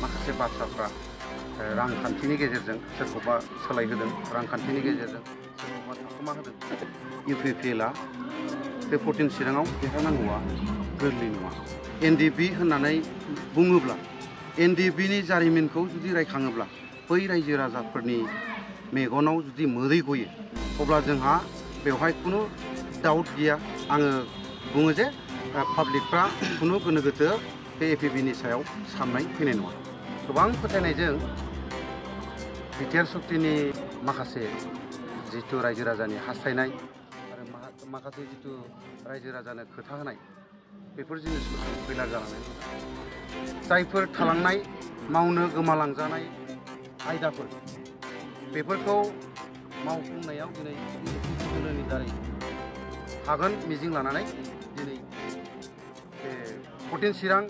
माखासे बाथ्राफ्रा रांखान्थिनि गेजेरजों सोरखौबा सोलायहोदों, रांखान्थिनि गेजेरजों सोरखौबा थाखोमा होदों। इउपिपिएलआ बे 14 चिराङाव देरहानांगौआ गोरलै नङा। एनडिएफबि होननानै बुङोब्ला एनडिएफबिनि जारिमिनखौ जुदि रायखाङोब्ला बै रायजो राजाफोरनि मेगनाव जुदि मोदै गयो अब्ला जोंहा बेवहाय खुनु डाउट गैया। आङो बुङो जे पाब्लिकफ्रा खुनु गोनो गोथो बे एपिबिनि सायाव साननाय फैनाय नङा। गोबां फोथायनायजों बिटिआर सुक्तिनि माखासे जिथु रायजो राजानि हास्थायनाय आरो माखासे जिथु रायजो राजानो खोथा होनाय बेफोर जिनिसखौ फैलार जालांनाय जायफोर थालांनाय मावनो गोमालांजानाय आयदाफोर बेफोरखौ मावफुंनायाव दिनै गोहोनि दारै हागोन मिजिं लानानै दिनै बे 14 चिरां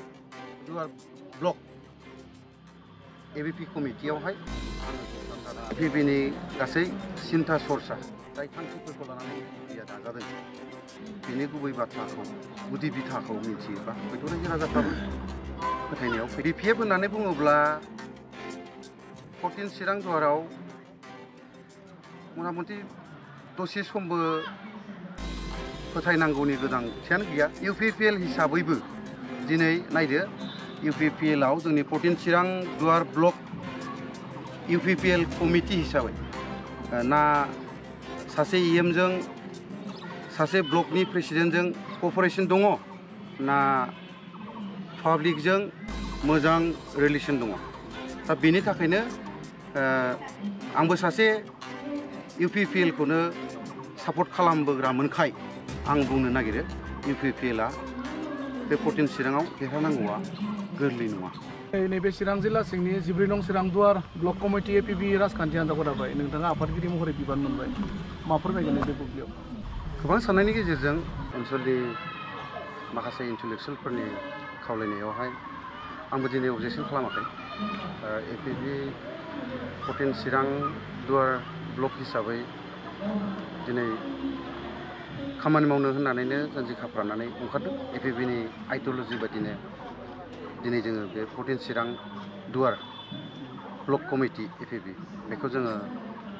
दुवार ब्लक एबिपि कमिटियावहाय एपिबिनि गासै सिन्था सरसा जाय थांखिफोरखौ लानानै एपिबिआ दाजादों बेनि गुबै बाथ्राखौ गुदि बिथाखौ मिथियोबा हयथ' रायजो राजाफ्राबो फोथायनायाव फैयो। बिपिएफ होननानै बुङोब्ला 14 चिरां दुवाराव मथा-मथि दसे समबो फोथायनांगौनि गोनांथियानो गैया। इउपिपिएल हिसाबैबो दिनै नायदो इउपिपिएलआव जोंनि 14 चिरां दुवार ब्लक इउपिपिएल कमिटि हिसाबै ना सासे इएमजों सासे ब्लकनि प्रेसिडेन्टजों क'पारेसन दङ ना पाब्लिकजों मोजां रिलेसन दङ। दा बेनि थाखायनो आंबो सासे इउपिपिएलखौनो सापर्ट खालामबोग्रा मोनखाय आं बुंनो नागिरो इउपिपिएलआ बे 14 चिराङाव देरहानांगौआ गोरलै नङा। नैबे चिरां जिल्ला सिंनि 14 नं चिरां दुवार ब्लक कमिटि एपिबि राजखान्थि हान्जाखौ दाबाय नोंथाङा आफादगिरि महरै बिबान मोनबाय मा फोरमायगोन बे बुब्लियाव? गोबां साननायनि गेजेरजों ओनसोलनि माखासे इन्टेलेक्सुयेलफोरनि खावलायनायावहाय आंबो दिनै अबजेक्सन खालामाखै। एपिबि 14 चिरां दुवार ब्लक हिसाबै दिनै खामानि मावनो होननानैनो जानजि खाफ्रानानै ओंखारदों। एपिबिनि आइडिय'लजि बायदिनो दिनै जोङो बे 14 चिरां दुवार ब्लक कमिटि एपिबि बेखौ जोङो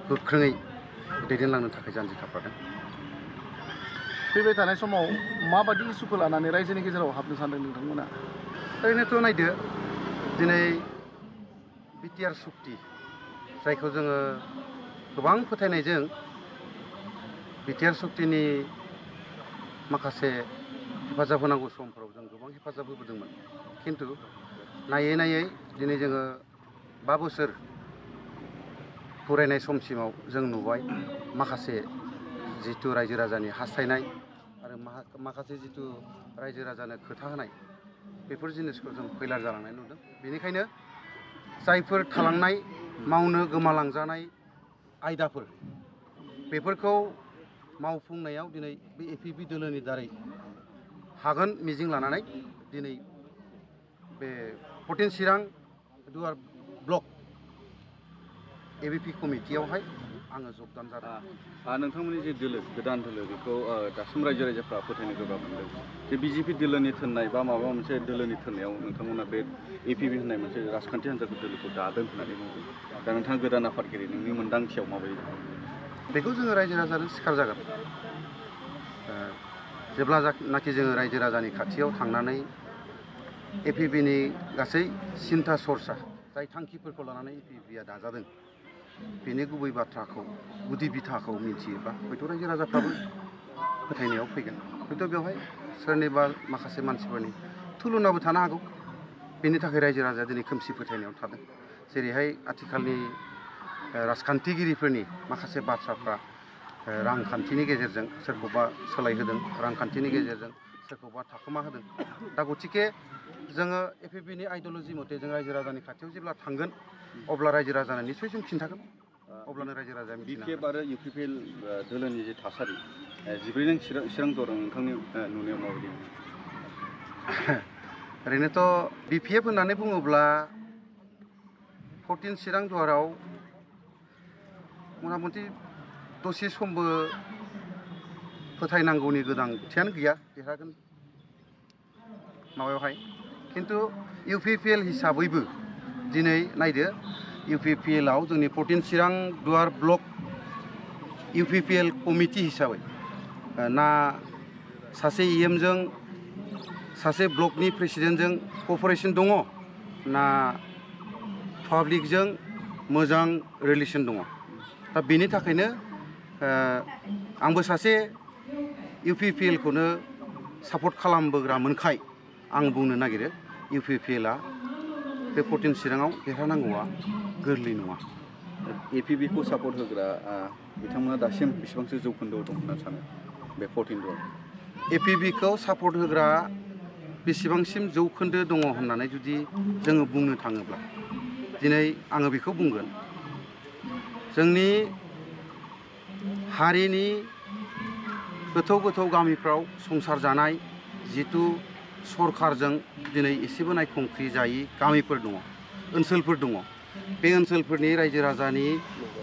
गोख्रोङै दैदेनलांनो थाखाय जानजि खाफ्रादों। फैबाय थानाय समाव माबायदि इस्युखौ लानानै रायजोनि गेजेराव हाबनो सानदों नोंथांमोना? ओरैनोथ' नायदो दिनै बिटिआर सुक्ति जायखौ जोङो गोबां फोथायनायजों बिटिआर सुक्तिनि माखासे हेफाजाब होनांगौ समफोराव जों गोबां हेफाजाब होबोदोंमोन। खिन्थु नायै नायै दिनै जोङो 5 बोसोर फरायनाय समसिमाव जों नुबाय माखासे जिथु रायजो राजानि हास्थायनाय आरो माखासे जिथु रायजो राजानो खोथा होनाय बेफोर जिनिसखौ जों फैलार जालांनाय नुदों। बेनिखायनो जायफोर थालांनाय मावनो गोमालांजानाय आयदाफोर बेफोरखौ मावफुंनायाव दिनै बे एपिबि दोलोनि दारै हागोन मिजिं लानानै दिनै बे 14 चिरां दुवार ब्लक एबिपि कमिटियावहाय आङो जगदान जादों। नोंथांमोननि जे दोलो गोदान दोलो बेखौ दासिम रायजो राजाफ्रा फोथायनो गोब्राब मोनदों जे बिजेपि दोलोनि थोननाय बा माबा मोनसे दोलोनि थोननायाव नोंथांमोना बे एपिबि होननाय मोनसे राजखान्थि हान्जाखौ दोलोखौ दादों होननानै बुंदों। दा नोंथाङा गोदान आफादगिरि नोंनि मोन्दांथियाव माबायदि? बेखौ जोङो रायजो राजानो सिखार जागोन। जेब्लानाखि जोङो रायजो राजानि खाथियाव थांनानै एपिबिनि गासै सिन्था सरसा जाय थांखिफोरखौ लानानै एपिबिआ दाजादों बेनि गुबै बाथ्राखौ गुदि बिथाखौ मिथियोबा हयथ' रायजो राजाफ्राबो फोथायनायाव फैगोन। हयथ' बेवहाय सोरनिबा माखासे मानसिफोरनि थुलुनाबो थानो हागौ। बेनि थाखाय रायजो राजाया दिनै खोमसि फोथायनायाव थादों। जेरैहाय आथिखालनि राजखान्थिगिरिफोरनि माखासे बाथ्राफ्रा रांखान्थिनि गेजेरजों सोरखौबा सोलायहोदों, रांखान्थिनि गेजेरजों सोरखौबा थाखोमा होदों। दा गतिके जोङो एपिबिनि आइडिय'लजि मथे जों रायजो राजानि खाथियाव जेब्ला थांगोन अब्ला रायजो राजानो निस्सय जों खिन्थागोन। अब्लानो रायजो राजाया मिथिनो बिपिएफ आरो इउपिपिएल दोलोनि जे थासारि 14 नं चिरां दुवाराव नोंथांनि नुनायाव माबायदि? ओरैनोथ' बिपिएफ होननानै बुङोब्ला 14 चिरां दुवाराव मथा-मथि दसे समबो फोथायनांगौनि गोनांथियानो गैया देरहागोन माबायावहाय। खिन्थु इउपिपिएल हिसाबैबो दिनै नायदो UPPL आव जोंनि 14 चिरां दुवार ब्लक UPPL कमिटि हिसाबै ना सासे EM जों सासे ब्लकनि प्रेसिडेन्टजों क'पारेसन दङ ना पाब्लिकजों मोजां रिलेसन दङ दा बेनि थाखायनो आंबो सासे UPPL खौनो सापर्ट खालामबोग्रा मोनखाय आं बुंनो नागिरो UPPL आ बे 14 चिराङाव देरहानांगौआ गोरलै नङा APB खौ सापर्ट होग्रा बिथांमोना दासिम बेसेबांसो जौखोन्दोआव दं होनना सानो बे 14 दुवार APB खौ सापर्ट होग्रा बेसेबांसिम जौखोन्दो दङ होननानै जुदि जोङो बुंनो थाङोब्ला दिनै आङो बेखौ बुंगोन जोंनि हारिनि गोथौ गोथौ गामिफ्राव संसार जानाय जितु सरखारजों दिनै एसेबो नायखंख्रि जायि गामिफोर दङ ओनसोलफोर दङ बे ओनसोलफोरनि रायजो राजानि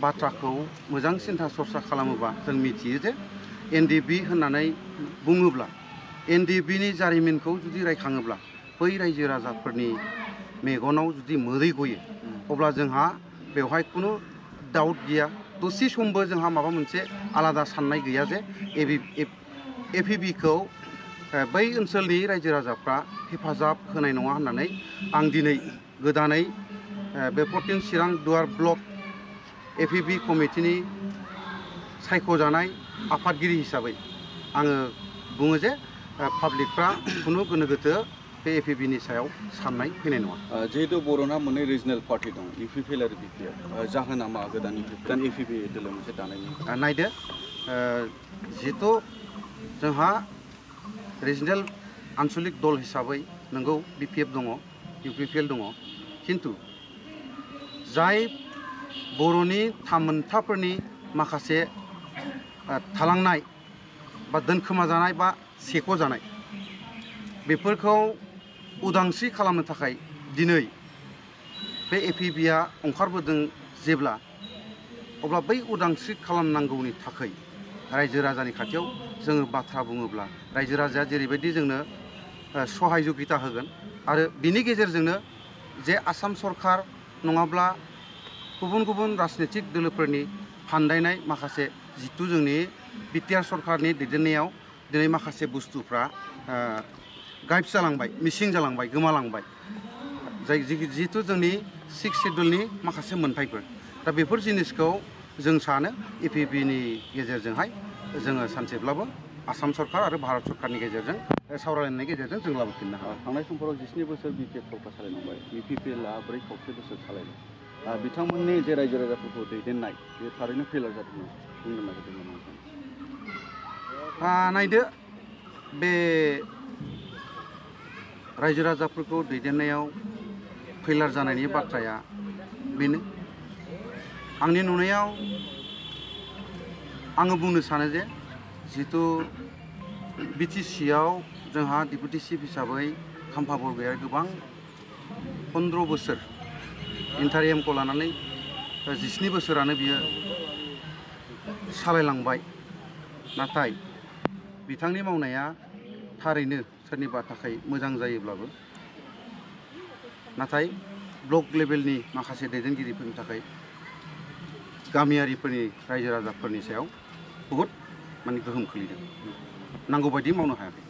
बाथ्राखौ मोजां सिन्था सरसा खालामोबा जों मिथियो जे NDB होननानै बुङोब्ला NDB नि जारिमिनखौ जुदि रायखाङोब्ला बै रायजो राजाफोरनि मेगनाव जुदि मोदै गयो अब्ला जोंहा बेवहाय खुनु डाउट गैया दसे समबो जोंहा माबा मोनसे आलादा साननाय गैया जे APB खौ बै ओनसोलनि रायजो राजाफ्रा हेफाजाब होनाय नङा होननानै आं दिनै गोदानै बे 14 चिरां दुवार ब्लक APB कमिटिनि सायख'जानाय आफादगिरि हिसाबै आङो बुङो जे पाब्लिकफ्रा खुनु गोनो गोथो बे APB नि सायाव साननाय फैनाय नङा जिहेतु बर'ना मोननै रिजनेल पार्टि दं UPPL आरो BPF जाहोना मा गोदान APB दोलो मोनसे दानायनि नायदो जिहेतु जोंहा रिजनेल आनसलिक दल हिसाबै नंगौ BPF दङ UPPL दङ खिन्थु जाय बर'नि थामोनथाफोरनि माखासे थालांनाय बा दोनखोमाजानाय बा सेख'जानाय बेफोरखौ उदांस्रि खालामनो थाखाय दिनै बे APB आ ओंखारबोदों जेब्ला अब्ला बै उदांस्रि खालामनांगौनि थाखाय रायजो राजानि खाथियाव जोङो बाथ्रा बुङोब्ला रायजो राजाया जेरैबायदि जोंनो सहाय जुगिता होगोन आरो बिनि गेजेरजोंनो जे आसाम सरकार नङाब्ला गुबुन गुबुन राजनितिक दोलोफोरनि फान्दायनाय माखासे जितु जोंनि BTR सरकारनि दैदेननायाव दिनै माखासे बुस्थुफ्रा गायब जालांबाय मिसिं जालांबाय गोमालांबाय जाय जितु जोंनि 6 शेड्युलनि माखासे मोनथायफोर दा बेफोर जिनिसखौ जों सानो APB नि गेजेरजोंहाय जोङो सानसेब्लाबो आसाम सरकार आरो भारत सरकारनि गेजेरजों सावरायलायनायनि गेजेरजों जों लाबोफिननो हागोन थांनाय समफोराव 17 बोसोर BPF सरकार सालायलांबाय UPPL आ 4 खावसे बोसोर सालायबाय बिथांमोननि जे रायजो राजाफोरखौ दैदेननाय बे थारैनो फेलार जादोंमोन बुंनो नागिरदोंमोन नायदो बे रायजो राजाफोरखौ दैदेननायाव फेलार जानायनि बाथ्राया बेनो आंनि नुनायाव आङो बुंनो सानो जे जितु BTC आव जोंहा डिपुटि चिफ हिसाबै खाम्फा बरग'यारि गोबां 15 बोसोर इन्टारियामखौ लानानै 17 बोसोरानो बियो सालायलांबाय नाथाय बिथांनि मावनाया थारैनो सोरनिबा थाखाय मोजां जायोब्लाबो नाथाय ब्लक लेभेलनि माखासे दैदेनगिरिफोरनि थाखाय गामियारिफोरनि रायजो राजाफोरनि सायाव बहुद माने गोहोम खोलैदों नांगौ बायदि मावनो हायाखै